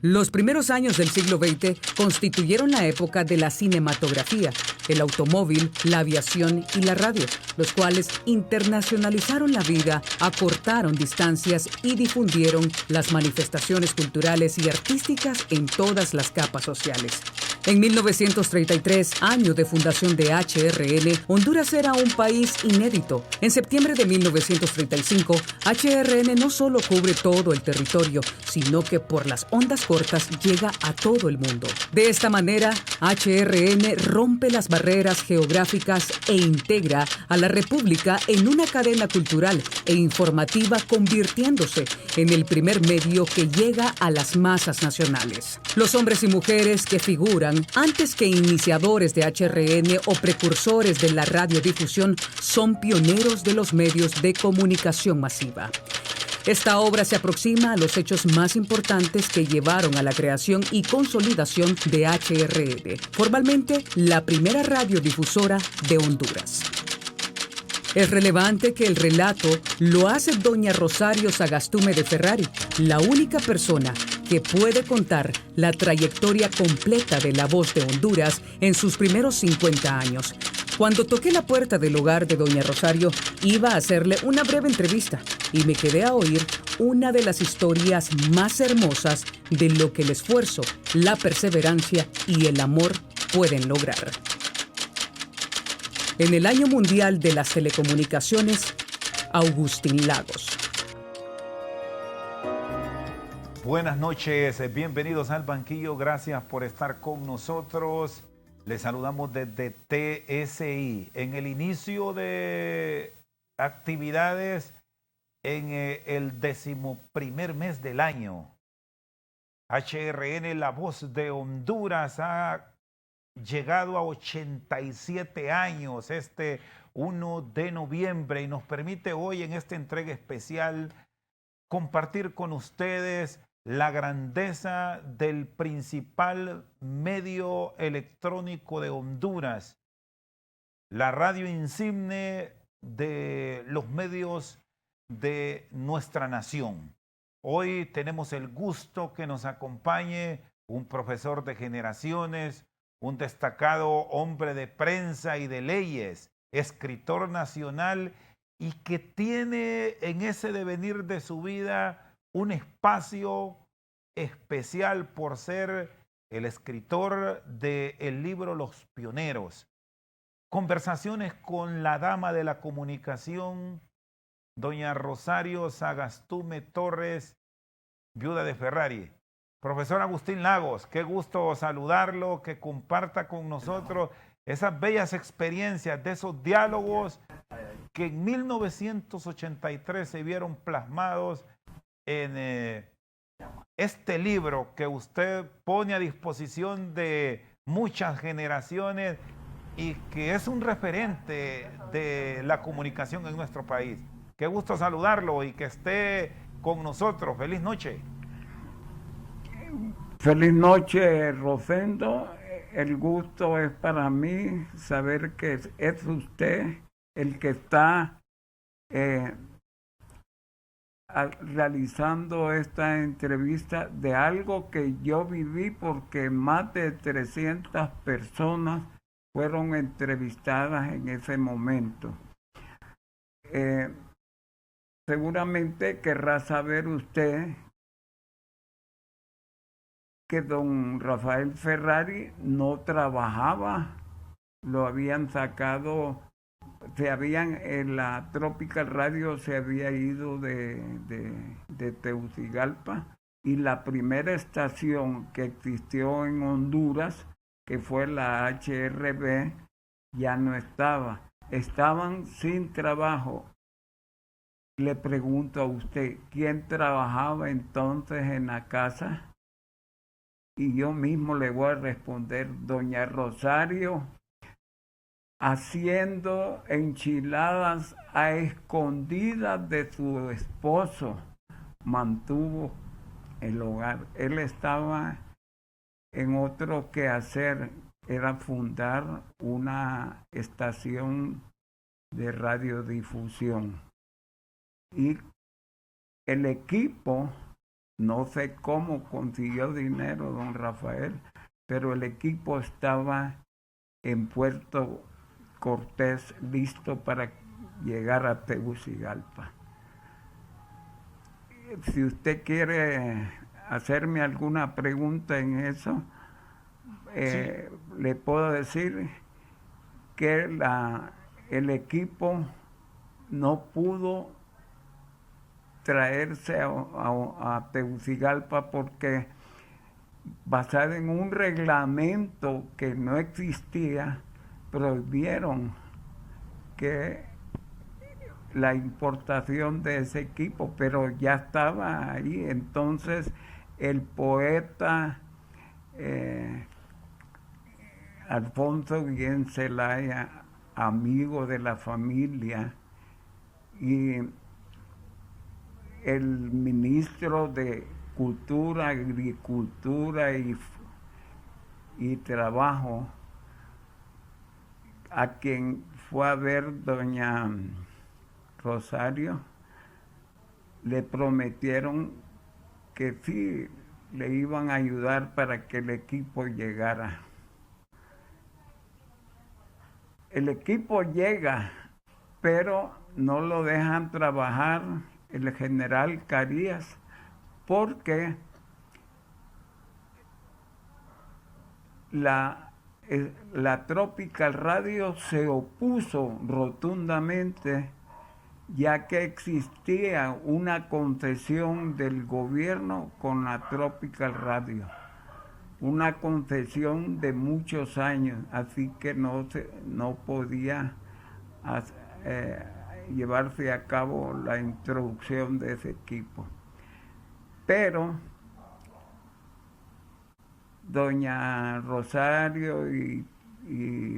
Los primeros años del siglo XX constituyeron la época de la cinematografía, el automóvil, la aviación y la radio, los cuales internacionalizaron la vida, acortaron distancias y difundieron las manifestaciones culturales y artísticas en todas las capas sociales. En 1933, año de fundación de HRN, Honduras era un país inédito. En septiembre de 1935, HRN no solo cubre todo el territorio, sino que por las ondas cortas llega a todo el mundo. De esta manera, HRN rompe las barreras geográficas e integra a la República en una cadena cultural e informativa, convirtiéndose en el primer medio que llega a las masas nacionales. Los hombres y mujeres que figuran antes que iniciadores de HRN o precursores de la radiodifusión son pioneros de los medios de comunicación masiva. Esta obra se aproxima a los hechos más importantes que llevaron a la creación y consolidación de HRN, formalmente la primera radiodifusora de Honduras. Es relevante que el relato lo hace doña Rosario Sagastume de Ferrari, la única persona que puede contar la trayectoria completa de La Voz de Honduras en sus primeros 50 años. Cuando toqué la puerta del hogar de doña Rosario, iba a hacerle una breve entrevista y me quedé a oír una de las historias más hermosas de lo que el esfuerzo, la perseverancia y el amor pueden lograr. En el Año Mundial de las Telecomunicaciones, Agustín Lagos. Buenas noches, bienvenidos al banquillo, gracias por estar con nosotros. Les saludamos desde TSI en el inicio de actividades en el 11º mes del año. HRN, La Voz de Honduras, ha llegado a 87 años este 1 de noviembre y nos permite hoy en esta entrega especial compartir con ustedes la grandeza del principal medio electrónico de Honduras, la radio insigne de los medios de nuestra nación. Hoy tenemos el gusto que nos acompañe un profesor de generaciones, un destacado hombre de prensa y de leyes, escritor nacional y que tiene en ese devenir de su vida un espacio especial por ser el escritor del libro Los Pioneros. Conversaciones con la dama de la comunicación, doña Rosario Sagastume Torres, viuda de Ferrari. Profesor Agustín Lagos, qué gusto saludarlo, que comparta con nosotros esas bellas experiencias de esos diálogos que en 1983 se vieron plasmados en este libro que usted pone a disposición de muchas generaciones y que es un referente de la comunicación en nuestro país. Qué gusto saludarlo y que esté con nosotros. Feliz noche. Feliz noche, Rosendo. El gusto es para mí saber que es usted el que está realizando esta entrevista de algo que yo viví, porque más de 300 personas fueron entrevistadas en ese momento. Seguramente querrá saber usted que don Rafael Ferrari no trabajaba, lo habían sacado, en la Tropical Radio se había ido de Tegucigalpa, y la primera estación que existió en Honduras, que fue la HRB, ya no estaba. Estaban sin trabajo. Le pregunto a usted, ¿quién trabajaba entonces en la casa? Y yo mismo le voy a responder, doña Rosario, haciendo enchiladas a escondidas de su esposo, mantuvo el hogar. Él estaba en otro quehacer, era fundar una estación de radiodifusión. Y el equipo No sé cómo consiguió dinero don Rafael, pero el equipo estaba en Puerto Cortés listo para llegar a Tegucigalpa. Si usted quiere hacerme alguna pregunta en eso, le puedo decir que el equipo no pudo traerse a Tegucigalpa porque, basado en un reglamento que no existía, prohibieron que la importación de ese equipo, pero ya estaba ahí. Entonces el poeta Alfonso Guillén Zelaya, amigo de la familia, y el ministro de Cultura, Agricultura y Trabajo, a quien fue a ver doña Rosario, le prometieron que sí le iban a ayudar para que el equipo llegara. El equipo llega, pero no lo dejan trabajar el general Carías, porque la Tropical Radio se opuso rotundamente, ya que existía una concesión del gobierno con la Tropical Radio, una concesión de muchos años, así que no podía llevarse a cabo la introducción de ese equipo. Pero doña Rosario y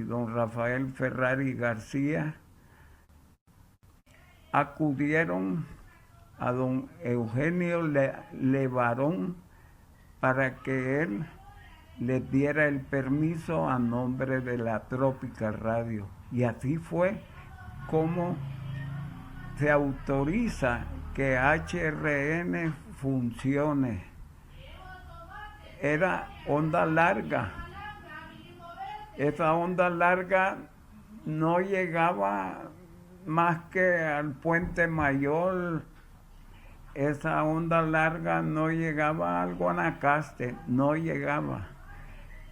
don Rafael Ferrari García acudieron a don Eugenio Levarón para que él les diera el permiso a nombre de la Tropical Radio. Y así fue como se autoriza que HRN funcione. Era onda larga. Esa onda larga no llegaba más que al Puente Mayor. Esa onda larga no llegaba al Guanacaste, no llegaba.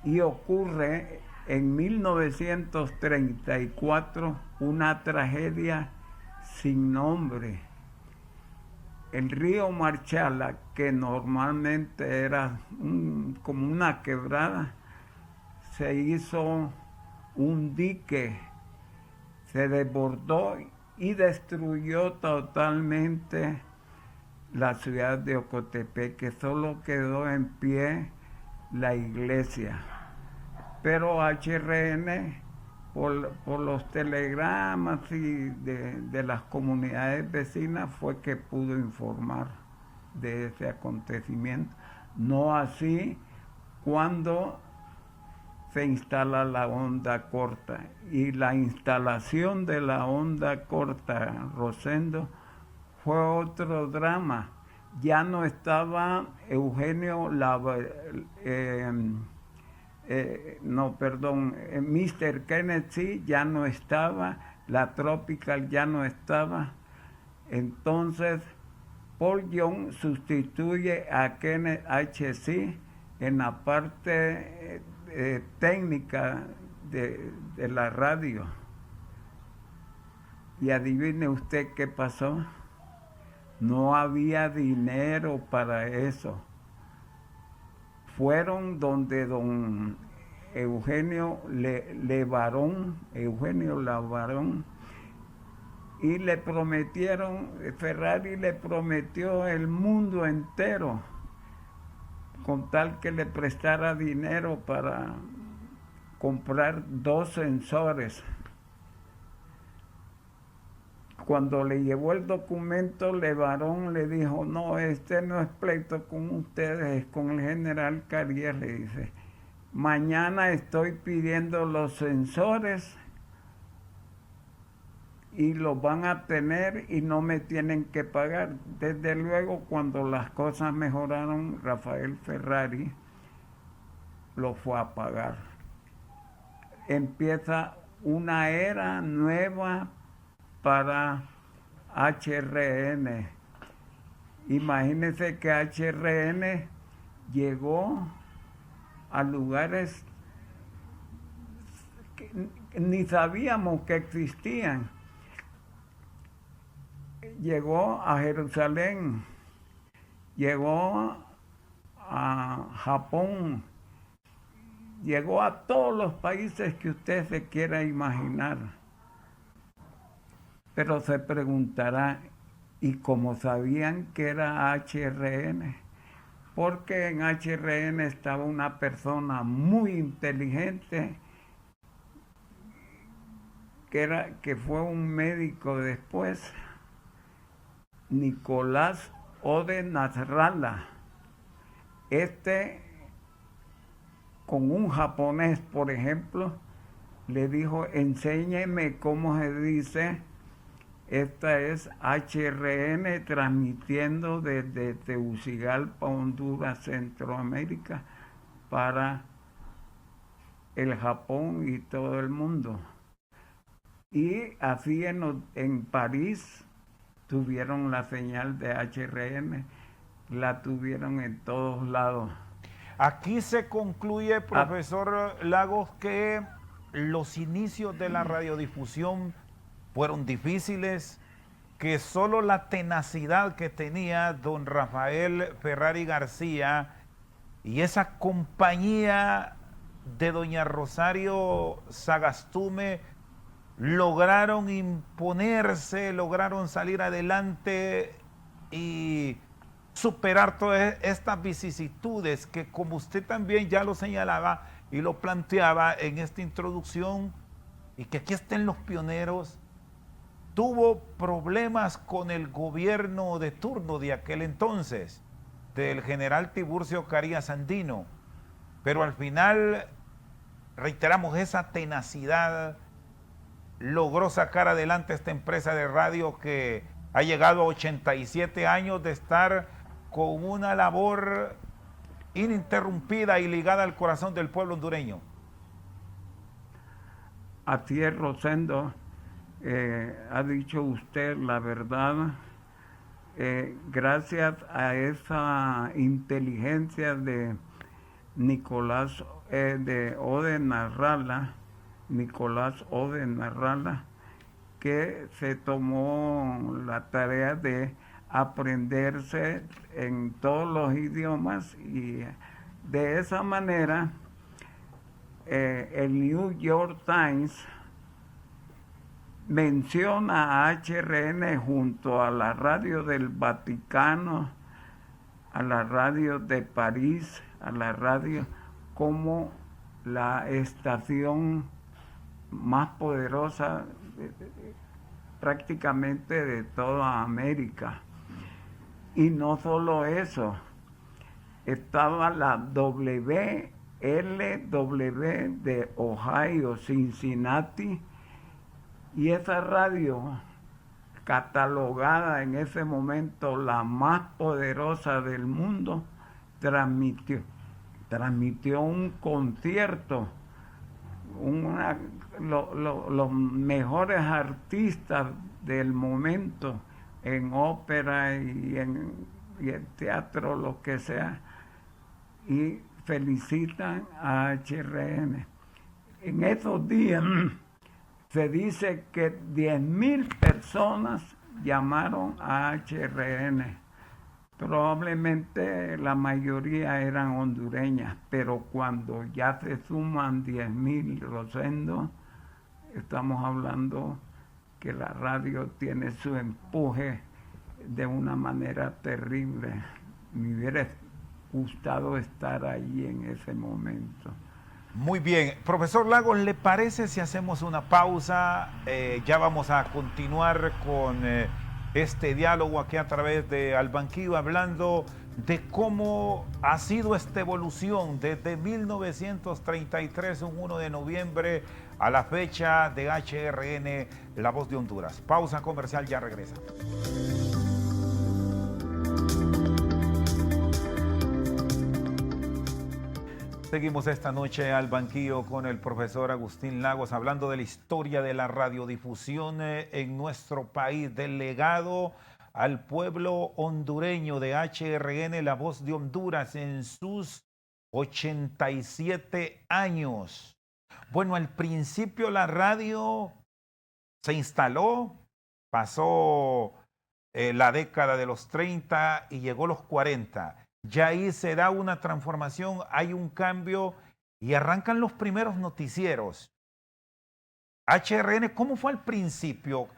Y ocurre en 1934 una tragedia sin nombre. El río Marchala, que normalmente era como una quebrada, se hizo un dique, se desbordó y destruyó totalmente la ciudad de Ocotepeque. Solo quedó en pie la iglesia. Pero HRN, por los telegramas y de las comunidades vecinas, fue que pudo informar de ese acontecimiento. No así cuando se instala la onda corta. Y la instalación de la onda corta, Rosendo, fue otro drama. Ya no estaba Eugenio Mr. Kennedy ya no estaba, la Tropical ya no estaba. Entonces Paul Young sustituye a Kenneth H.C. en la parte técnica de la radio. Y adivine usted qué pasó. No había dinero para eso. Fueron donde don Eugenio Levarón, y le prometieron, Ferrari le prometió el mundo entero, con tal que le prestara dinero para comprar 2 sensores. Cuando le llevó el documento, Levarón le dijo: no, este no es pleito con ustedes, es con el general Carías. Le dice: mañana estoy pidiendo los sensores y los van a tener y no me tienen que pagar. Desde luego, cuando las cosas mejoraron, Rafael Ferrari lo fue a pagar. Empieza una era nueva para HRN. Imagínense que HRN llegó a lugares que ni sabíamos que existían. Llegó a Jerusalén, llegó a Japón, llegó a todos los países que usted se quiera imaginar. Pero se preguntará, ¿y cómo sabían que era HRN? Porque en HRN estaba una persona muy inteligente, que fue un médico después, Nicolás Ode Nasrallah. Con un japonés, por ejemplo, le dijo, enséñeme cómo se dice, esta es HRN transmitiendo desde Tegucigalpa, Honduras, Centroamérica, para el Japón y todo el mundo. Y así en París tuvieron la señal de HRN, la tuvieron en todos lados. Aquí se concluye, profesor Lagos, que los inicios de la radiodifusión fueron difíciles, que solo la tenacidad que tenía don Rafael Ferrari García y esa compañía de doña Rosario Sagastume lograron imponerse, lograron salir adelante y superar todas estas vicisitudes que, como usted también ya lo señalaba y lo planteaba en esta introducción, y que aquí estén los pioneros, tuvo problemas con el gobierno de turno de aquel entonces, del general Tiburcio Carías Andino, pero al final, reiteramos, esa tenacidad logró sacar adelante esta empresa de radio que ha llegado a 87 años de estar con una labor ininterrumpida y ligada al corazón del pueblo hondureño. Así es, Rosendo, ha dicho usted la verdad. Gracias a esa inteligencia de Nicolás Ode Nasrallah, que se tomó la tarea de aprenderse en todos los idiomas, y de esa manera el New York Times menciona a HRN junto a la radio del Vaticano, a la radio de París, a la radio como la estación más poderosa prácticamente de toda América. Y no solo eso, estaba la WLW de Ohio, Cincinnati, y esa radio, catalogada en ese momento la más poderosa del mundo, transmitió un concierto, los mejores artistas del momento en ópera y en teatro, lo que sea, y felicitan a HRN. En esos días se dice que 10,000 personas llamaron a HRN. Probablemente la mayoría eran hondureñas, pero cuando ya se suman 10,000, Rosendo, estamos hablando que la radio tiene su empuje de una manera terrible. Me hubiera gustado estar ahí en ese momento. Muy bien. Profesor Lagos, ¿le parece si hacemos una pausa? Ya vamos a continuar con este diálogo aquí a través de Al Banquillo, hablando de cómo ha sido esta evolución desde 1933, un 1 de noviembre, a la fecha de HRN, La Voz de Honduras. Pausa comercial, ya regresa. Seguimos esta noche al banquillo con el profesor Agustín Lagos, hablando de la historia de la radiodifusión en nuestro país, del legado al pueblo hondureño de HRN, La Voz de Honduras, en sus 87 años. Bueno, al principio la radio se instaló, pasó la década de los 30 y llegó los 40. Ya ahí se da una transformación, hay un cambio y arrancan los primeros noticieros. HRN, ¿cómo fue al principio?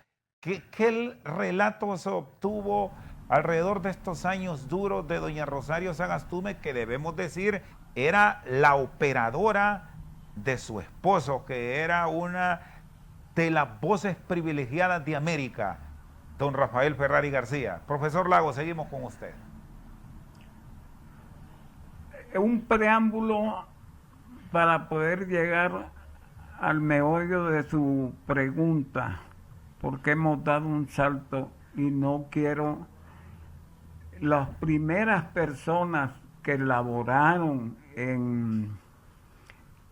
¿Qué relato se obtuvo alrededor de estos años duros de doña Rosario Sagastume, que debemos decir era la operadora de su esposo, que era una de las voces privilegiadas de América, don Rafael Ferrari García? Profesor Lagos, seguimos con usted. Un preámbulo para poder llegar al meollo de su pregunta, porque hemos dado un salto y no quiero... Las primeras personas que laboraron en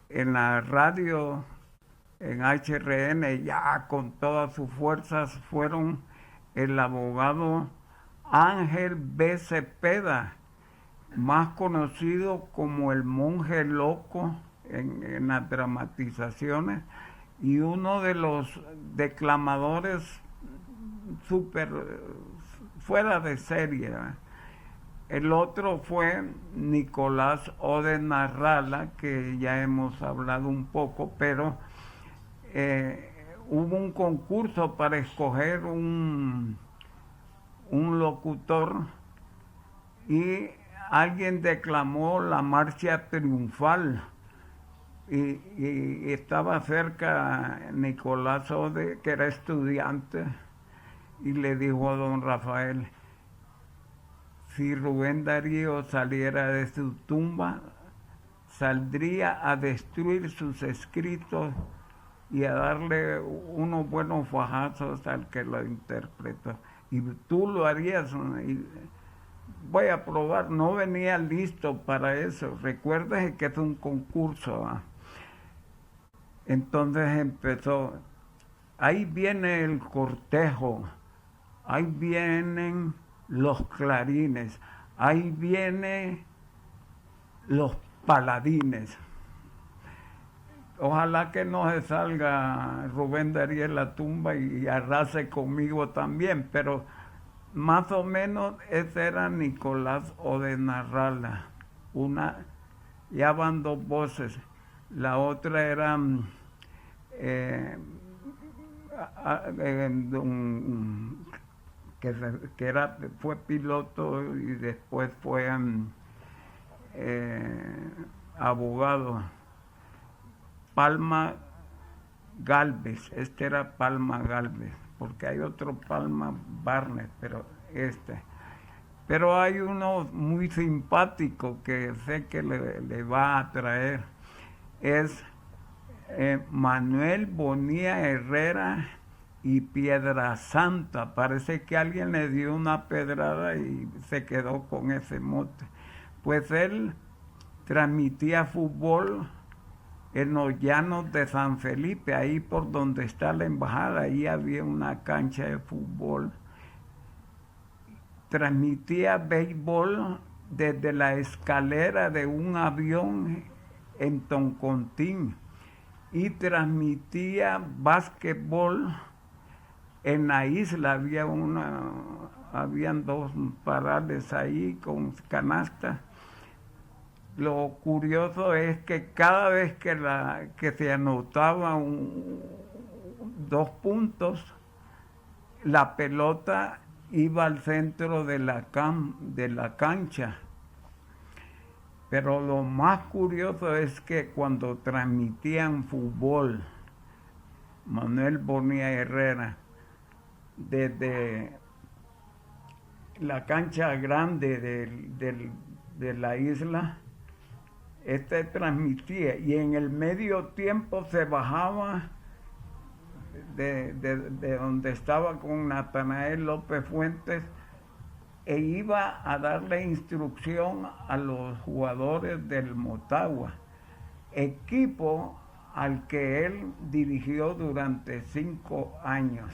la radio, en HRN, ya con todas sus fuerzas, fueron el abogado Ángel B. Cepeda, más conocido como el monje loco en las dramatizaciones, y uno de los declamadores súper fuera de serie. El otro fue Nicolás Odenarrala, que ya hemos hablado un poco, pero hubo un concurso para escoger un locutor y alguien declamó la marcha triunfal y estaba cerca Nicolás Ode, que era estudiante, y le dijo a don Rafael: si Rubén Darío saliera de su tumba, saldría a destruir sus escritos y a darle unos buenos fajazos al que lo interpretó. Y tú lo harías. Y voy a probar. No venía listo para eso. Recuerda que es un concurso. Entonces empezó. Ahí viene el cortejo. Ahí vienen los clarines. Ahí vienen los paladines. Ojalá que no se salga Rubén Darío en la tumba y arrase conmigo también, pero más o menos ese era Nicolás Odenarrala. Ya van dos voces. La otra era fue piloto y después fue abogado. Palma Galvez, este era Palma Galvez, porque hay otro Palma Barnes, pero hay uno muy simpático que sé que le va a atraer, es Manuel Bonilla Herrera y Piedra Santa. Parece que alguien le dio una pedrada y se quedó con ese mote. Pues él transmitía fútbol en los llanos de San Felipe, ahí por donde está la embajada, ahí había una cancha de fútbol. Transmitía béisbol desde la escalera de un avión en Toncontín y transmitía básquetbol en la isla. Habían dos parales ahí con canastas. Lo curioso es que cada vez que se anotaba 2 puntos, la pelota iba al centro de la cancha. Pero lo más curioso es que cuando transmitían fútbol, Manuel Bonilla Herrera, desde la cancha grande de la isla, transmitía, y en el medio tiempo se bajaba de donde estaba con Natanael López Fuentes e iba a darle instrucción a los jugadores del Motagua, equipo al que él dirigió durante 5 años.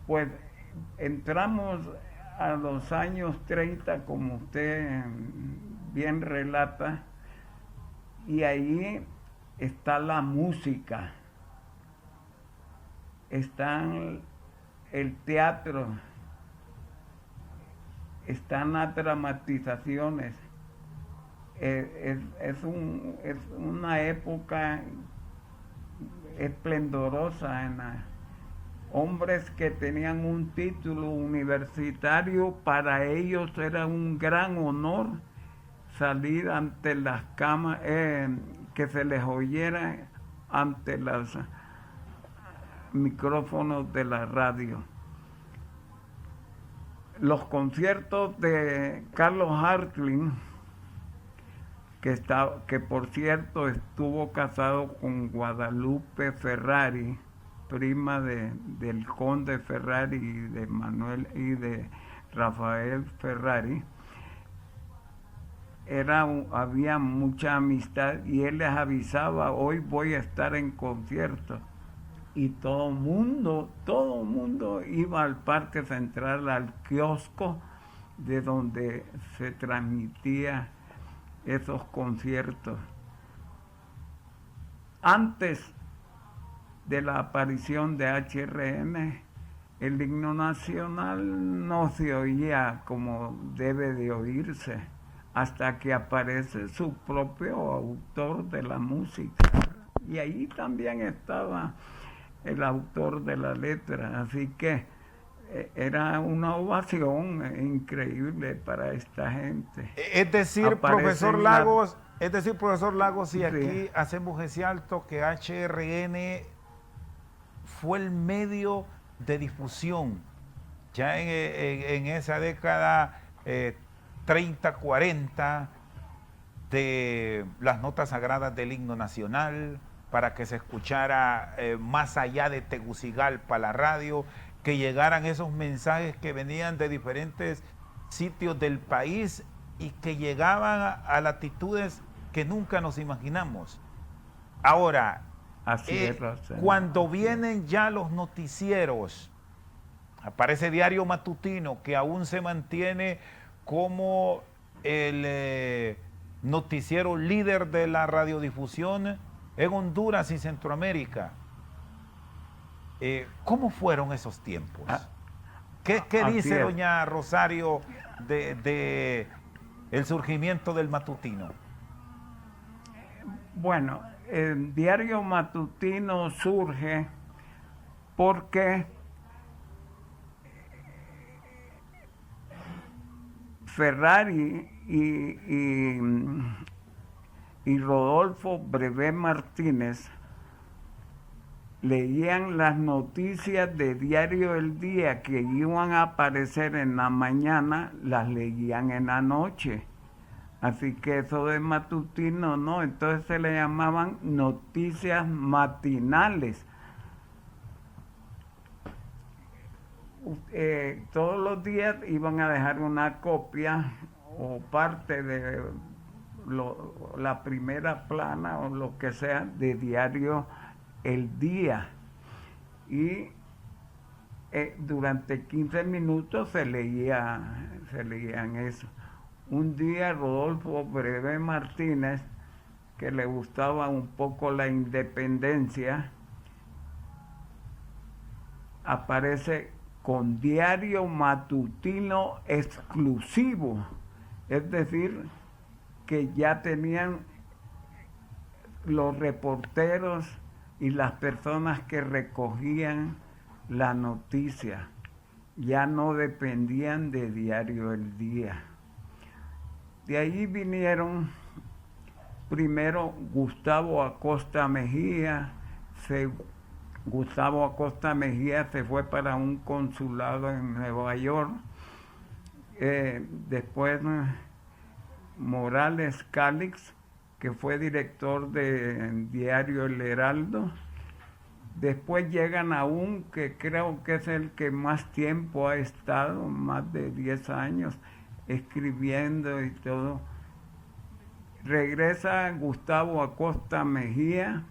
Pues entramos a los años 30, como usted bien relata, y ahí está la música, está el teatro, están las dramatizaciones. Es una época esplendorosa hombres que tenían un título universitario, para ellos era un gran honor salir ante las cámaras, que se les oyera ante los micrófonos de la radio. Los conciertos de Carlos Hartling, que por cierto estuvo casado con Guadalupe Ferrari, prima del conde Ferrari y de Manuel y de Rafael Ferrari, había mucha amistad, y él les avisaba: hoy voy a estar en concierto. Y todo mundo iba al Parque Central, al kiosco de donde se transmitía esos conciertos. Antes de la aparición de HRN, el himno nacional no se oía como debe de oírse, hasta que aparece su propio autor de la música. Y ahí también estaba el autor de la letra, así que era una ovación increíble para esta gente. Es decir, profesor Lagos, y aquí sí hacemos ese alto, que HRN fue el medio de difusión ya en esa década 30, 40, de las notas sagradas del himno nacional, para que se escuchara más allá de Tegucigalpa la radio, que llegaran esos mensajes que venían de diferentes sitios del país y que llegaban a latitudes que nunca nos imaginamos. Ahora, cuando vienen ya los noticieros, aparece Diario Matutino, que aún se mantiene como el noticiero líder de la radiodifusión en Honduras y Centroamérica. ¿Cómo fueron esos tiempos? ¿Qué dice doña Rosario de el surgimiento del matutino? Bueno, el Diario Matutino surge porque Ferrari y Rodolfo Brevé Martínez leían las noticias de Diario El Día que iban a aparecer en la mañana, las leían en la noche. Así que eso de matutino no, entonces se le llamaban noticias matinales. Todos los días iban a dejar una copia o parte de la primera plana o lo que sea de Diario El Día, y durante 15 minutos se leían eso. Un día Rodolfo Brevé Martínez, que le gustaba un poco la independencia, aparece con Diario Matutino exclusivo, es decir, que ya tenían los reporteros y las personas que recogían la noticia, ya no dependían de Diario El Día. De ahí vinieron primero Gustavo Acosta Mejía. Gustavo Acosta Mejía se fue para un consulado en Nueva York Después Morales Calix, que fue director del diario El Heraldo. Después llegan a un que creo que es el que más tiempo ha estado, más de 10 años, escribiendo y todo. Regresa Gustavo Acosta Mejía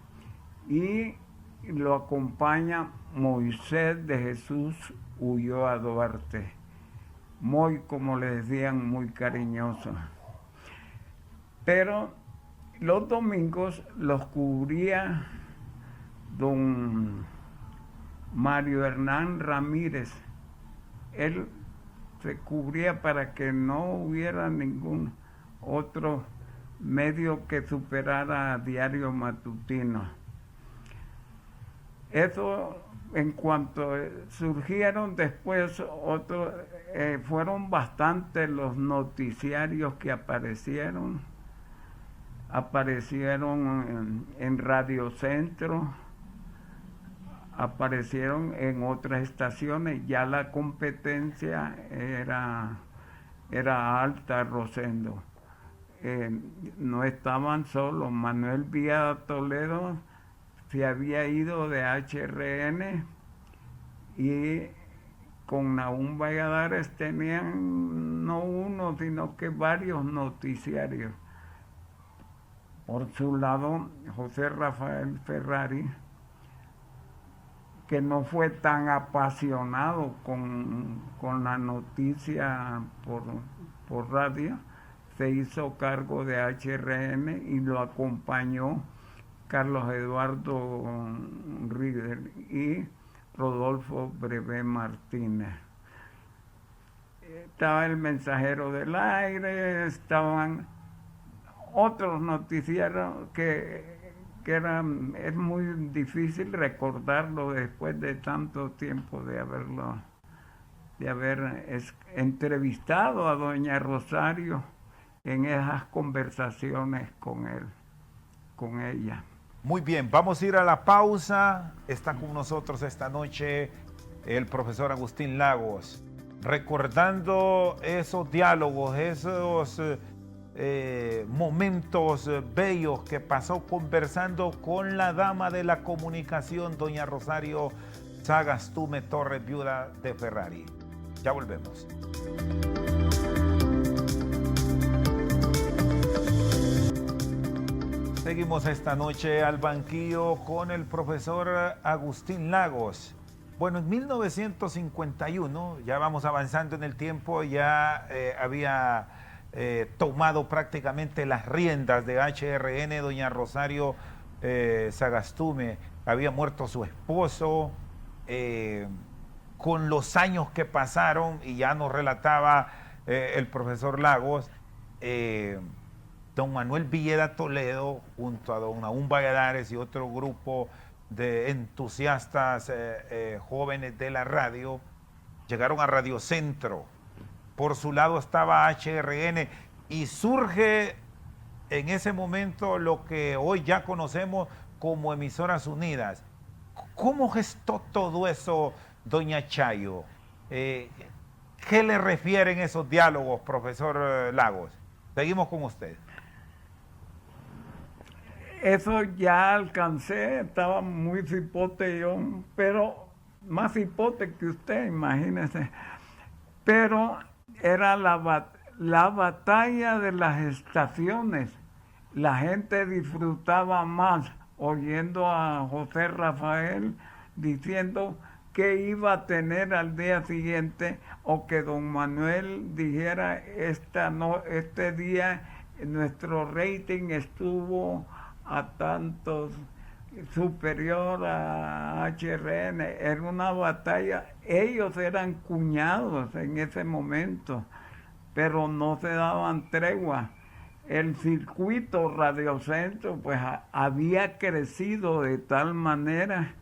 y lo acompaña Moisés de Jesús Ulloa Duarte, muy, como le decían, muy cariñoso. Pero los domingos los cubría don Mario Hernán Ramírez. Él se cubría para que no hubiera ningún otro medio que superara a Diario Matutino. Eso, en cuanto surgieron después otros, fueron bastantes los noticiarios que aparecieron en Radio Centro, aparecieron en otras estaciones, ya la competencia era alta, Rosendo. No estaban solos. Manuel Villa Toledo se había ido de HRN y con Nahum Valladares tenían no uno, sino que varios noticiarios. Por su lado, José Rafael Ferrari, que no fue tan apasionado con la noticia por radio, se hizo cargo de HRN y lo acompañó Carlos Eduardo Rieder y Rodolfo Brevé Martínez. Estaba el Mensajero del Aire, estaban otros noticieros que es muy difícil recordarlo después de tanto tiempo de haber entrevistado a doña Rosario en esas conversaciones con ella. Muy bien, vamos a ir a la pausa. Está con nosotros esta noche el profesor Agustín Lagos, recordando esos diálogos, esos momentos bellos que pasó conversando con la dama de la comunicación, doña Rosario Sagastume Torres, viuda de Ferrari. Ya volvemos. Seguimos esta noche al banquillo con el profesor Agustín Lagos. Bueno, en 1951, ya vamos avanzando en el tiempo, ya había tomado prácticamente las riendas de HRN, doña Rosario Sagastume. Había muerto su esposo. Con los años que pasaron, y ya nos relataba el profesor Lagos, don Manuel Villeda Toledo, junto a don Nahum Valladares y otro grupo de entusiastas jóvenes de la radio, llegaron a Radio Centro. Por su lado estaba HRN y surge en ese momento lo que hoy ya conocemos como Emisoras Unidas. ¿Cómo gestó todo eso, doña Chayo? ¿Qué le refieren esos diálogos, profesor Lagos? Seguimos con usted. Eso ya alcancé, estaba muy cipote yo, pero más cipote que usted, imagínese. Pero era la batalla de las estaciones. La gente disfrutaba más oyendo a José Rafael diciendo qué iba a tener al día siguiente, o que don Manuel dijera este día nuestro rating estuvo a tantos superior a HRN. Era una batalla. Ellos eran cuñados en ese momento, pero no se daban tregua. El circuito Radio Centro pues había crecido de tal manera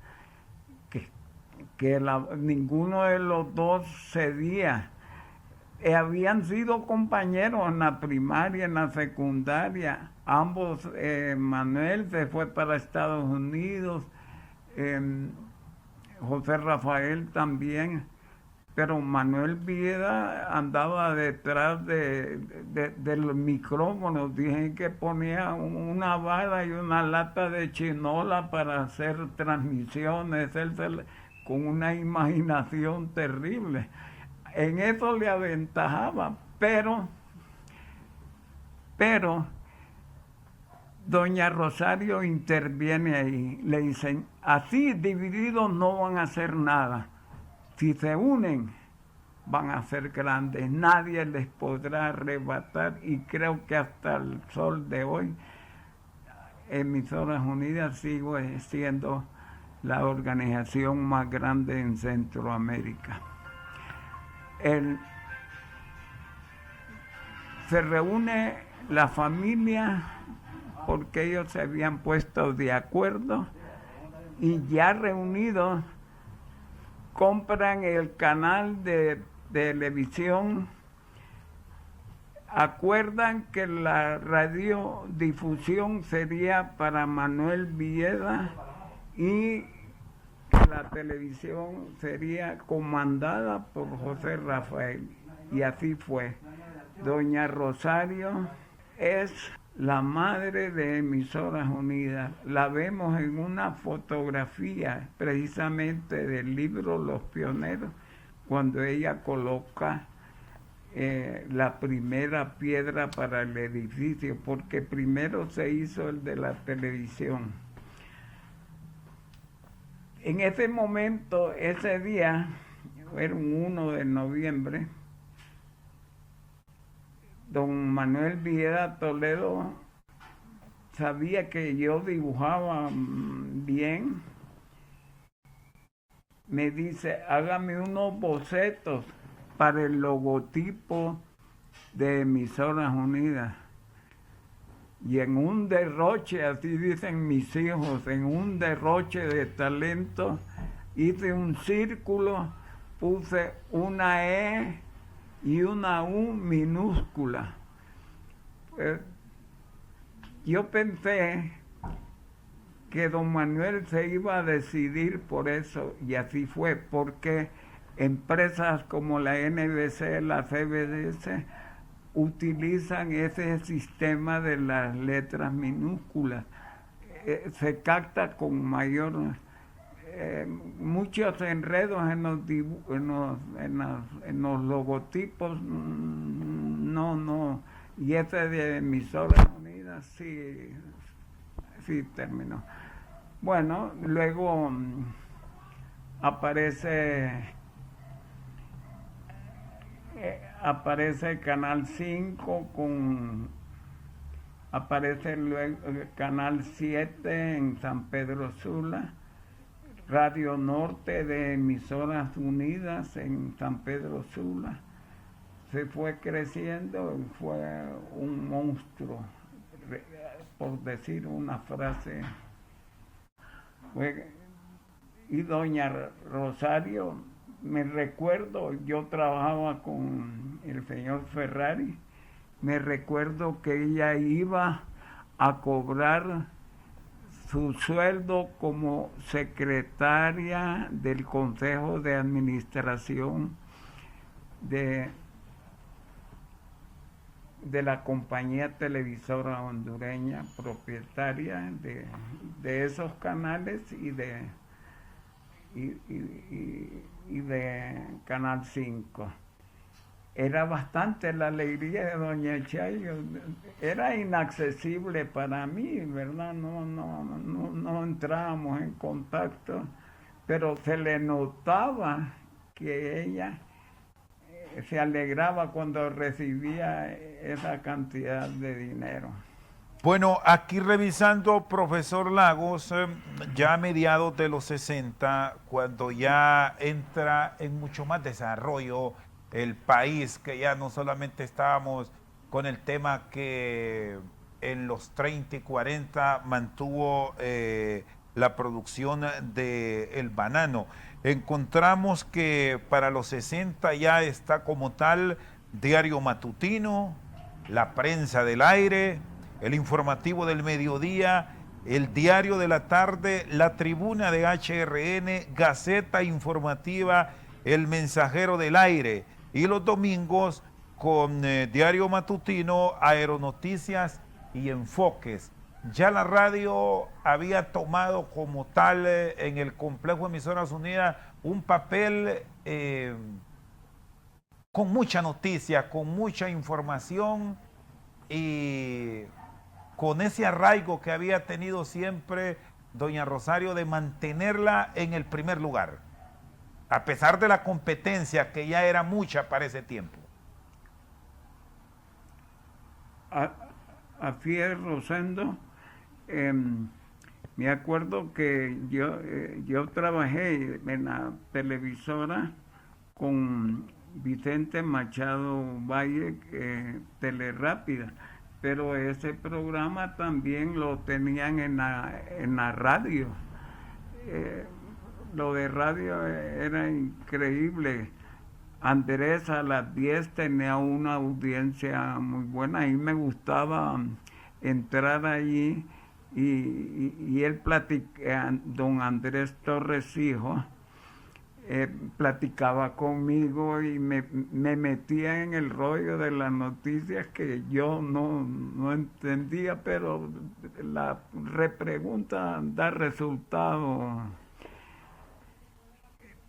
que ninguno de los dos cedía. Habían sido compañeros en la primaria, en la secundaria. Ambos, Manuel se fue para Estados Unidos, José Rafael también, pero Manuel Vieda andaba detrás del micrófono. Dije que ponía una vara y una lata de chinola para hacer transmisiones, él con una imaginación terrible. En eso le aventajaba, pero doña Rosario interviene ahí. Le dicen, así divididos no van a hacer nada. Si se unen, van a ser grandes. Nadie les podrá arrebatar, y creo que hasta el sol de hoy, Emisoras Unidas sigue siendo la organización más grande en Centroamérica. Se reúne la familia porque ellos se habían puesto de acuerdo, y ya reunidos compran el canal de televisión. Acuerdan que la radiodifusión sería para Manuel Vieda y que la televisión sería comandada por José Rafael. Y así fue. Doña Rosario es la madre de Emisoras Unidas. La vemos en una fotografía precisamente del libro Los Pioneros, cuando ella coloca la primera piedra para el edificio, porque primero se hizo el de la televisión. En ese momento, ese día, era un 1 de noviembre, don Manuel Vieda Toledo sabía que yo dibujaba bien. Me dice, hágame unos bocetos para el logotipo de Emisoras Unidas. Y en un derroche, así dicen mis hijos, en un derroche de talento, hice un círculo, puse una E y una U minúscula. Pues, yo pensé que don Manuel se iba a decidir por eso, y así fue, porque empresas como la NBC, la CBS, utilizan ese sistema de las letras minúsculas. Se capta con mayor... muchos enredos en los logotipos, no. Y ese de Emisoras Unidas sí terminó. Bueno, luego aparece Canal 5 aparece luego Canal 7 en San Pedro Sula, Radio Norte de Emisoras Unidas en San Pedro Sula. Se fue creciendo, fue un monstruo, por decir una frase. Y doña Rosario, me recuerdo, yo trabajaba con el señor Ferrari, me recuerdo que ella iba a cobrar su sueldo como secretaria del Consejo de Administración de la compañía televisora hondureña, propietaria de esos canales y de Canal 5. Era bastante la alegría de doña Chayo. Era inaccesible para mí, ¿verdad? No entrábamos en contacto, pero se le notaba que ella se alegraba cuando recibía esa cantidad de dinero. Bueno, aquí revisando, profesor Lagos, ya a mediados de los 60, cuando ya entra en mucho más desarrollo el país, que ya no solamente estábamos con el tema que en los 30 y 40 mantuvo la producción del banano. Encontramos que para los 60 ya está como tal Diario Matutino, La Prensa del Aire, el Informativo del Mediodía, el Diario de la Tarde, La Tribuna de HRN, Gaceta Informativa El Mensajero del Aire, y los domingos con Diario Matutino, Aeronoticias y Enfoques. Ya la radio había tomado como tal en el complejo Emisoras Unidas un papel con mucha noticia, con mucha información y con ese arraigo que había tenido siempre doña Rosario de mantenerla en el primer lugar, a pesar de la competencia que ya era mucha para ese tiempo. Así es, Rosendo. Me acuerdo que yo trabajé en la televisora con Vicente Machado Valle, Telerápida, pero ese programa también lo tenían en la radio. Lo de radio era increíble. Andrés a las 10 tenía una audiencia muy buena y me gustaba entrar allí y él don Andrés Torres Hijo, platicaba conmigo y me metía en el rollo de las noticias que yo no entendía, pero la repregunta da resultado.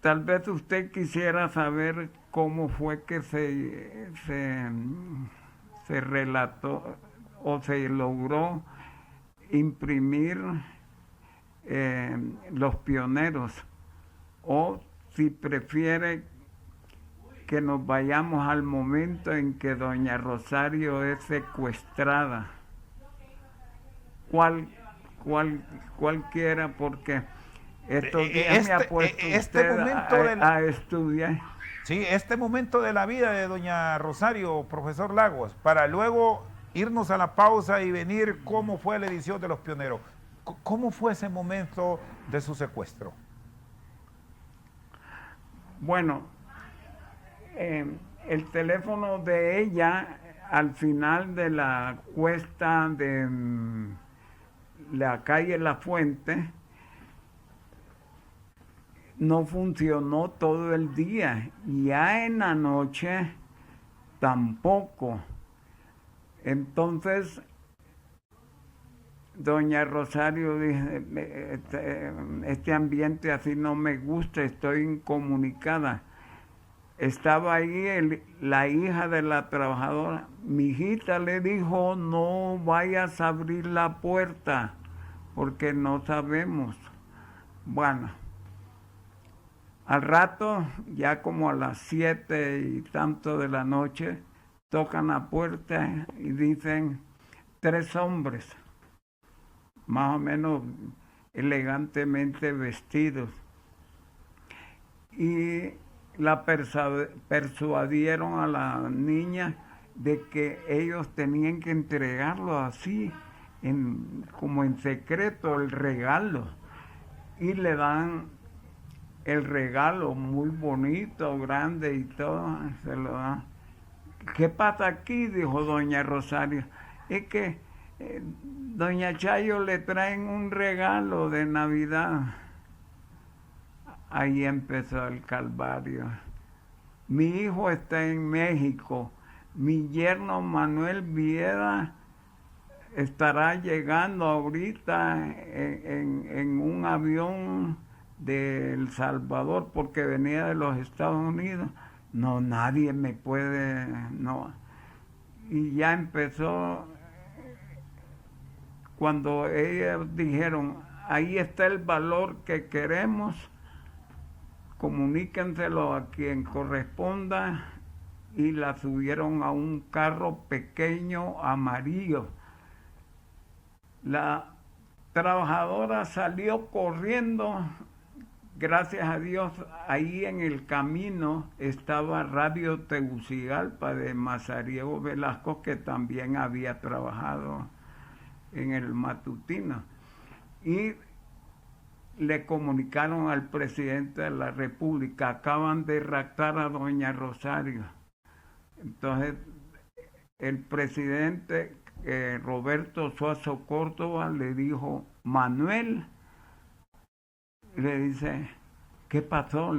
Tal vez usted quisiera saber cómo fue que se relató o se logró imprimir Los Pioneros, o si prefiere que nos vayamos al momento en que doña Rosario es secuestrada. Cualquiera, porque estos días me ha puesto a estudiar. Sí, este momento de la vida de doña Rosario, profesor Lagos, para luego irnos a la pausa y venir cómo fue la edición de Los Pioneros. ¿Cómo fue ese momento de su secuestro? Bueno, el teléfono de ella al final de la cuesta de la calle La Fuente no funcionó todo el día, ya en la noche tampoco. Entonces doña Rosario dice, este ambiente así no me gusta, estoy incomunicada. Estaba ahí la hija de la trabajadora. Mi hijita le dijo, no vayas a abrir la puerta porque no sabemos. Bueno, al rato, ya como a las 7 y tanto de la noche, tocan la puerta y dicen 3 hombres, más o menos elegantemente vestidos, y la persuadieron a la niña de que ellos tenían que entregarlo así, como en secreto, el regalo, y le dan el regalo muy bonito, grande y todo, se lo dan. ¿Qué pasa aquí?, dijo doña Rosario. Es que doña Chayo le traen un regalo de Navidad. Ahí empezó el calvario. Mi hijo está en México. Mi yerno Manuel Vieda estará llegando ahorita en un avión de El Salvador porque venía de los Estados Unidos. No, nadie me puede, no. Y ya empezó, cuando ellos dijeron, ahí está el valor que queremos, comuníquenselo a quien corresponda, y la subieron a un carro pequeño amarillo. La trabajadora salió corriendo. Gracias a Dios, ahí en el camino estaba Radio Tegucigalpa de Mazariego Velasco, que también había trabajado en el matutino. Y le comunicaron al presidente de la República, acaban de raptar a doña Rosario. Entonces, el presidente Roberto Suazo Córdoba le dijo, Manuel, le dice, ¿qué pasó?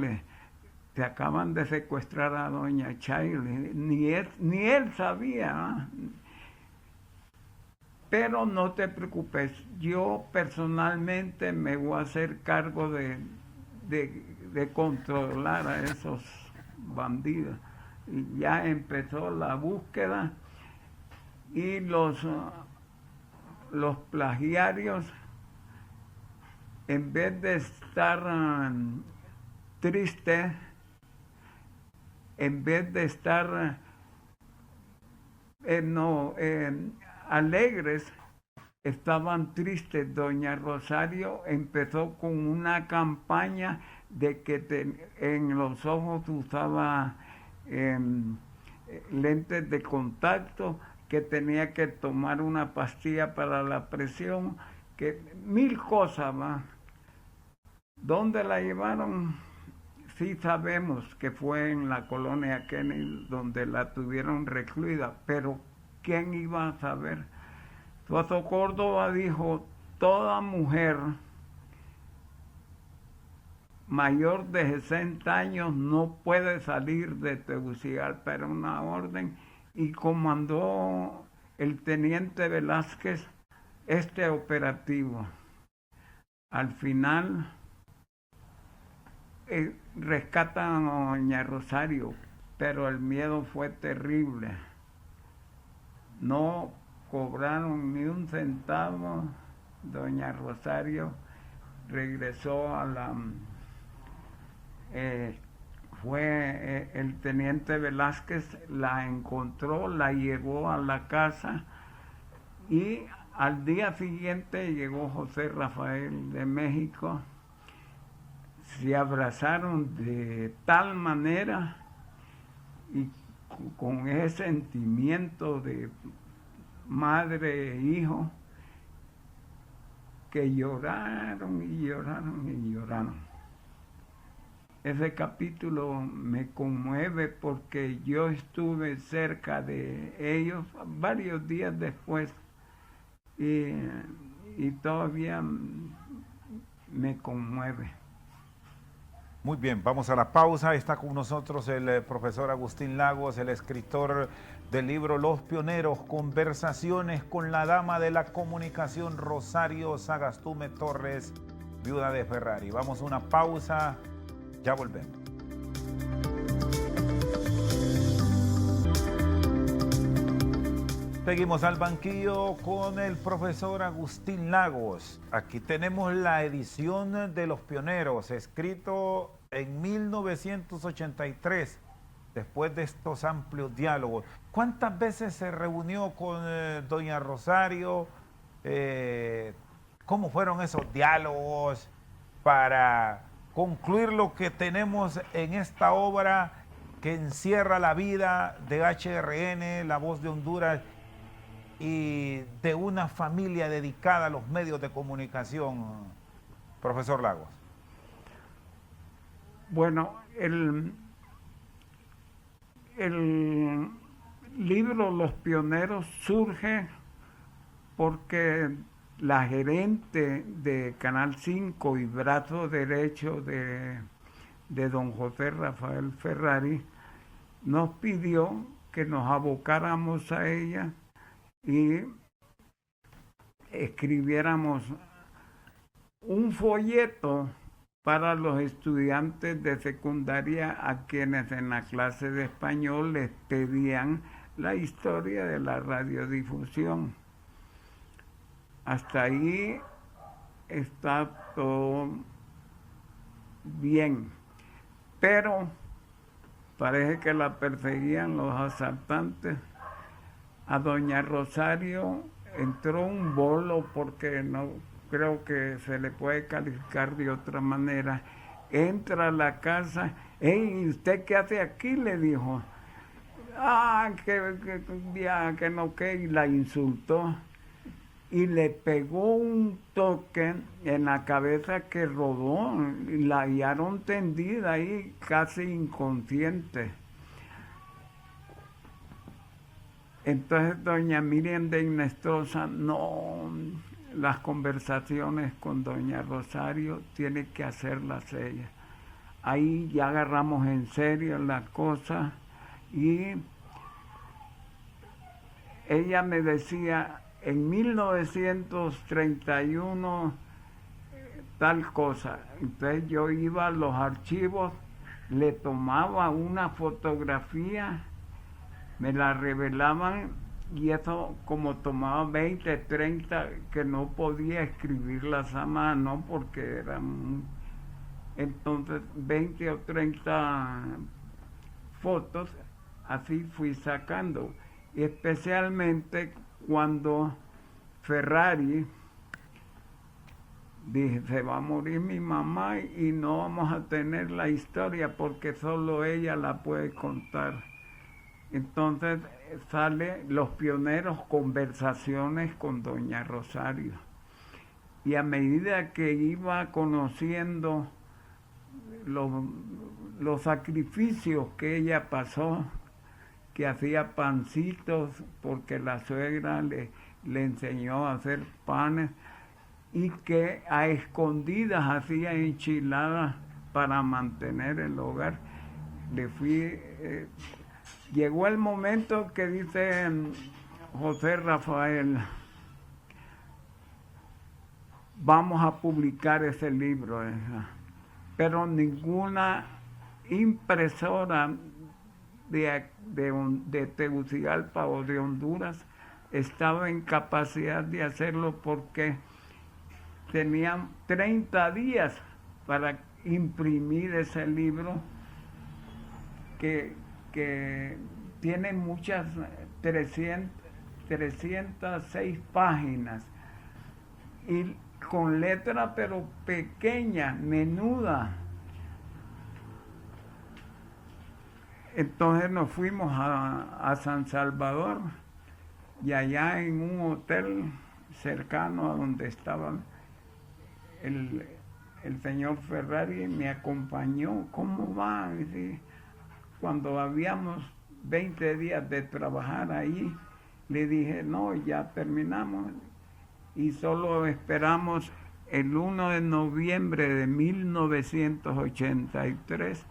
te acaban de secuestrar a doña Chayle. Ni él sabía. Pero no te preocupes, yo personalmente me voy a hacer cargo de controlar a esos bandidos. Y ya empezó la búsqueda y los plagiarios, en vez de estar tristes, en vez de estar alegres, estaban tristes. Doña Rosario empezó con una campaña de que en los ojos usaba lentes de contacto, que tenía que tomar una pastilla para la presión, que 1000 cosas más. ¿Dónde la llevaron? Sí sabemos que fue en la colonia Kennedy donde la tuvieron recluida, pero ¿quién iba a saber? Suazo Córdoba dijo, toda mujer mayor de 60 años no puede salir de Tegucigalpa, era una orden, y comandó el teniente Velázquez este operativo. Al final rescatan a doña Rosario, pero el miedo fue terrible. No cobraron ni un centavo. Doña Rosario regresó a la... fue el teniente Velázquez, la encontró, la llevó a la casa y al día siguiente llegó José Rafael de México. Se abrazaron de tal manera y con ese sentimiento de madre e hijo que lloraron y lloraron y lloraron. Ese capítulo me conmueve porque yo estuve cerca de ellos varios días después y todavía me conmueve. Muy bien, vamos a la pausa. Está con nosotros el profesor Agustín Lagos, el escritor del libro Los Pioneros, conversaciones con la dama de la comunicación Rosario Sagastume Torres, viuda de Ferrari. Vamos a una pausa, ya volvemos. Seguimos al banquillo con el profesor Agustín Lagos. Aquí tenemos la edición de Los Pioneros, escrito en 1983, después de estos amplios diálogos. ¿Cuántas veces se reunió con doña Rosario? ¿Cómo fueron esos diálogos para concluir lo que tenemos en esta obra que encierra la vida de HRN, La Voz de Honduras, y de una familia dedicada a los medios de comunicación, profesor Lagos? Bueno, el libro Los Pioneros surge porque la gerente de Canal 5 y brazo derecho de don José Rafael Ferrari nos pidió que nos abocáramos a ella y escribiéramos un folleto para los estudiantes de secundaria a quienes en la clase de español les pedían la historia de la radiodifusión. Hasta ahí está todo bien, pero parece que la perseguían los asaltantes. A doña Rosario entró un bolo, porque no creo que se le puede calificar de otra manera. Entra a la casa. ¿Y usted qué hace aquí?, le dijo. Que no, que, y la insultó. Y le pegó un toque en la cabeza que rodó, y la hallaron tendida ahí, casi inconsciente. Entonces doña Miriam de Inestrosa, no, las conversaciones con doña Rosario tiene que hacerlas ella. ahí ya agarramos en serio la cosa y ella me decía, en 1931 tal cosa. Entonces yo iba a los archivos, le tomaba una fotografía, me la revelaban y eso como tomaba 20, 30, que no podía escribirlas a mano porque eran entonces 20 o 30 fotos, así fui sacando. Especialmente cuando Ferrari dije, se va a morir mi mamá y no vamos a tener la historia porque solo ella la puede contar. Entonces sale Los Pioneros, conversaciones con doña Rosario. Y a medida que iba conociendo los sacrificios que ella pasó, que hacía pancitos porque la suegra le enseñó a hacer panes y que a escondidas hacía enchiladas para mantener el hogar. Llegó el momento que dice José Rafael, vamos a publicar ese libro, pero ninguna impresora de Tegucigalpa o de Honduras estaba en capacidad de hacerlo porque tenían 30 días para imprimir ese libro que tiene muchas, 306 páginas y con letra pero pequeña, menuda. Entonces nos fuimos a San Salvador y allá en un hotel cercano a donde estaba el señor Ferrari me acompañó. ¿Cómo va? Y cuando habíamos 20 días de trabajar ahí, le dije, no, ya terminamos y solo esperamos el 1 de noviembre de 1983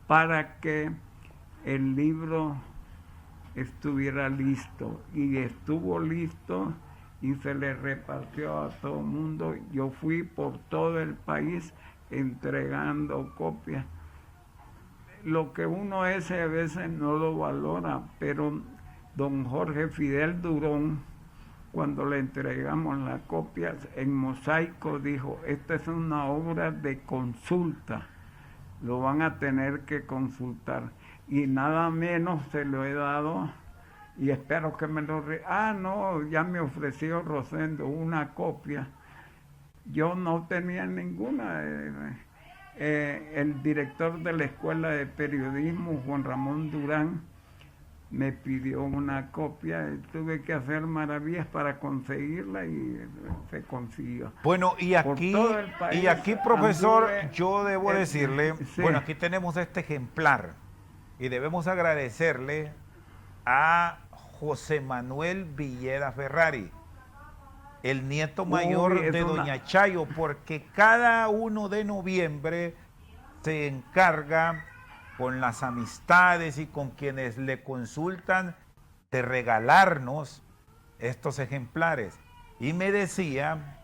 para que el libro estuviera listo. Y estuvo listo y se le repartió a todo el mundo. Yo fui por todo el país entregando copias. Lo que uno es a veces no lo valora, pero don Jorge Fidel Durón, cuando le entregamos las copias en mosaico, dijo, esta es una obra de consulta, lo van a tener que consultar. Y nada menos se lo he dado y espero que me lo... no, ya me ofreció Rosendo una copia. Yo no tenía ninguna. El director de la Escuela de Periodismo, Juan Ramón Durán, me pidió una copia y tuve que hacer maravillas para conseguirla y se consiguió. Bueno, y aquí, profesor, yo debo decirle, sí. Bueno, aquí tenemos este ejemplar y debemos agradecerle a José Manuel Villeda Ferrari, el nieto mayor de doña Chayo, porque cada 1 de noviembre se encarga con las amistades y con quienes le consultan de regalarnos estos ejemplares. Y me decía,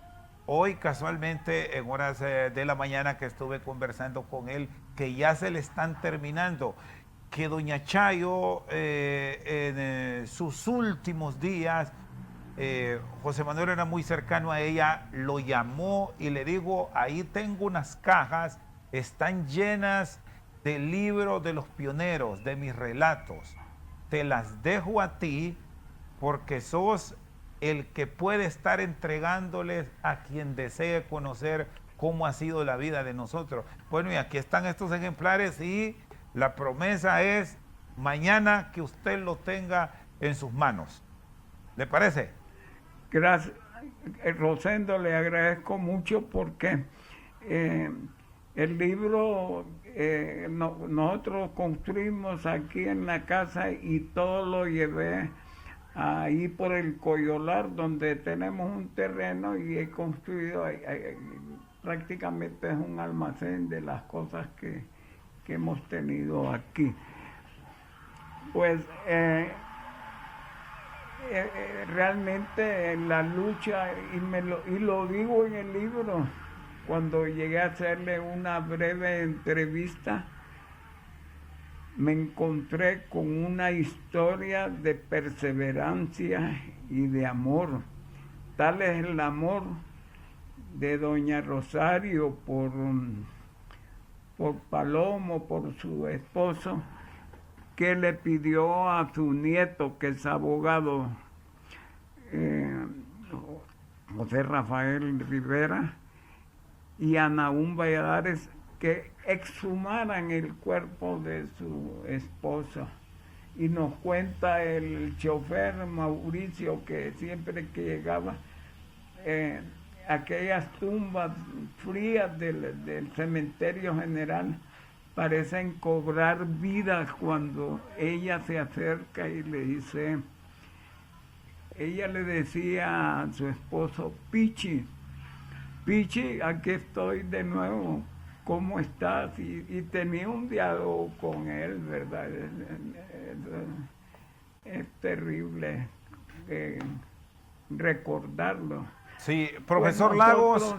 hoy casualmente en horas de la mañana que estuve conversando con él, que ya se le están terminando, que doña Chayo en sus últimos días, José Manuel era muy cercano a ella, lo llamó y le digo, ahí tengo unas cajas, están llenas de libros de los pioneros, de mis relatos. Te las dejo a ti porque sos el que puede estar entregándoles a quien desee conocer cómo ha sido la vida de nosotros. Bueno, y aquí están estos ejemplares y la promesa es mañana que usted lo tenga en sus manos. ¿Le parece? Gracias, Rosendo, le agradezco mucho porque el libro nosotros construimos aquí en la casa y todo lo llevé ahí por el Coyolar, donde tenemos un terreno y he construido, prácticamente es un almacén de las cosas que hemos tenido aquí. Pues realmente la lucha, y lo digo en el libro, cuando llegué a hacerle una breve entrevista, me encontré con una historia de perseverancia y de amor. Tal es el amor de doña Rosario por Palomo, por su esposo, que le pidió a su nieto, que es abogado, José Rafael Rivera, y a Nahum Valladares, que exhumaran el cuerpo de su esposa. Y nos cuenta el chofer Mauricio que siempre que llegaba, aquellas tumbas frías del cementerio general parecen cobrar vida cuando ella se acerca y le dice, ella le decía a su esposo, Pichi, aquí estoy de nuevo, ¿cómo estás? Y tenía un diálogo con él, ¿verdad? Es terrible recordarlo. Sí, profesor Lagos,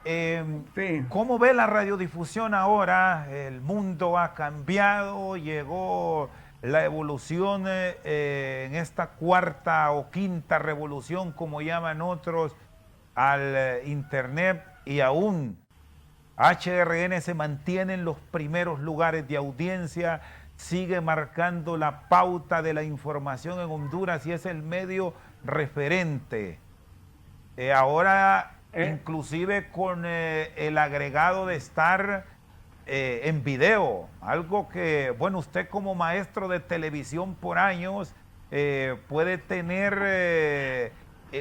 sí. ¿Cómo ve la radiodifusión ahora? El mundo ha cambiado, llegó la evolución en esta cuarta o quinta revolución, como llaman otros, al Internet, y aún HRN se mantiene en los primeros lugares de audiencia, sigue marcando la pauta de la información en Honduras y es el medio referente. Ahora, inclusive con el agregado de estar en video, algo que, bueno, usted como maestro de televisión por años puede tener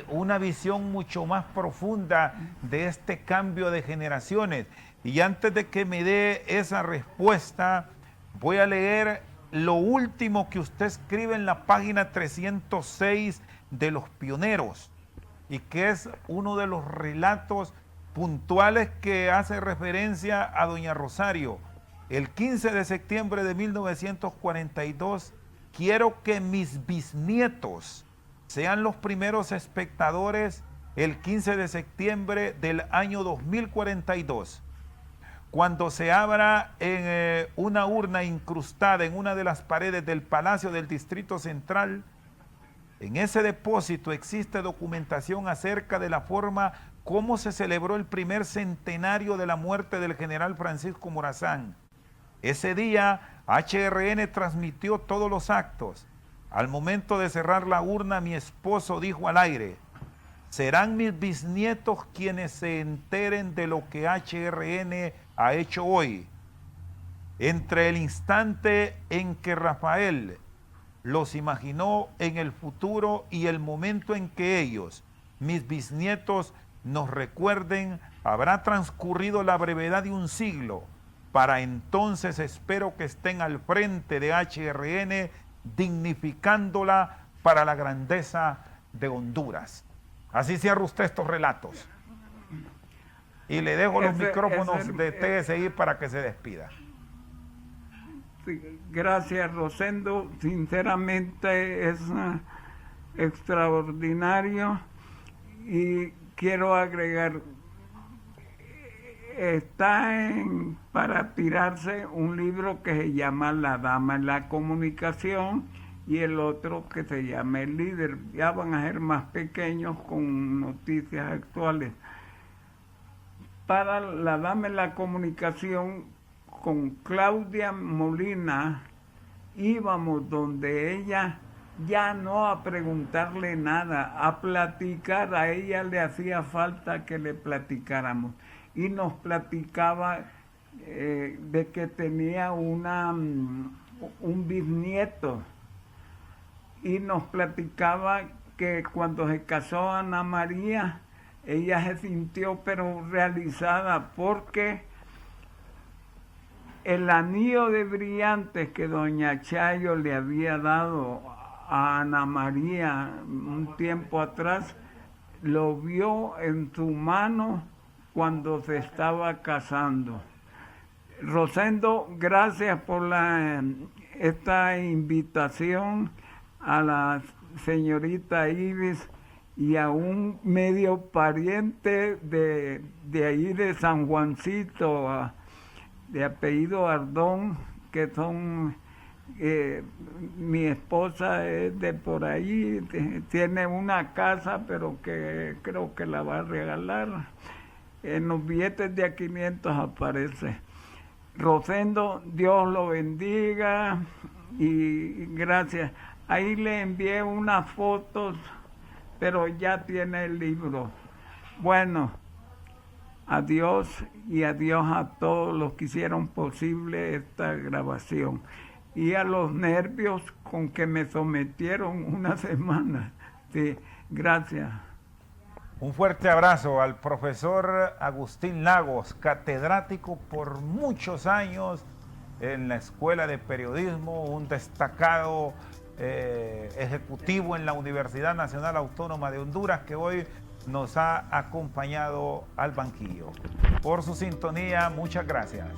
una visión mucho más profunda de este cambio de generaciones. Y antes de que me dé esa respuesta, voy a leer lo último que usted escribe en la página 306 de Los Pioneros, y que es uno de los relatos puntuales que hace referencia a doña Rosario. El 15 de septiembre de 1942, quiero que mis bisnietos sean los primeros espectadores el 15 de septiembre del año 2042, cuando se abra en una urna incrustada en una de las paredes del Palacio del Distrito Central. En ese depósito existe documentación acerca de la forma como se celebró el primer centenario de la muerte del general Francisco Morazán. Ese día, HRN transmitió todos los actos. Al momento de cerrar la urna, mi esposo dijo al aire, serán mis bisnietos quienes se enteren de lo que HRN ha hecho hoy. Entre el instante en que Rafael los imaginó en el futuro y el momento en que ellos, mis bisnietos, nos recuerden, habrá transcurrido la brevedad de un siglo. Para entonces espero que estén al frente de HRN, dignificándola para la grandeza de Honduras. Así cierra usted estos relatos. Y le dejo los micrófonos de TSI para que se despida. Gracias, Rosendo. Sinceramente es extraordinario. Y quiero agregar, está para tirarse un libro que se llama La Dama en la Comunicación y el otro que se llama El Líder. Ya van a ser más pequeños con noticias actuales. Para La Dama en la Comunicación, con Claudia Molina, íbamos donde ella, ya no a preguntarle nada, a platicar. A ella le hacía falta que le platicáramos. Y nos platicaba de que tenía un bisnieto. Y nos platicaba que cuando se casó Ana María, ella se sintió pero realizada porque el anillo de brillantes que doña Chayo le había dado a Ana María un tiempo atrás, lo vio en su mano cuando se estaba casando. Rosendo, gracias por esta invitación a la señorita Ibis y a un medio pariente de ahí de San Juancito, de apellido Ardón, que son, mi esposa es de por ahí, tiene una casa, pero que creo que la va a regalar. En los billetes de a 500 aparece. Rosendo, Dios lo bendiga y gracias. Ahí le envié unas fotos, pero ya tiene el libro. Bueno, adiós y adiós a todos los que hicieron posible esta grabación. Y a los nervios con que me sometieron una semana. Sí, gracias. Un fuerte abrazo al profesor Agustín Lagos, catedrático por muchos años en la Escuela de Periodismo, un destacado ejecutivo en la Universidad Nacional Autónoma de Honduras, que hoy nos ha acompañado al banquillo. Por su sintonía, muchas gracias.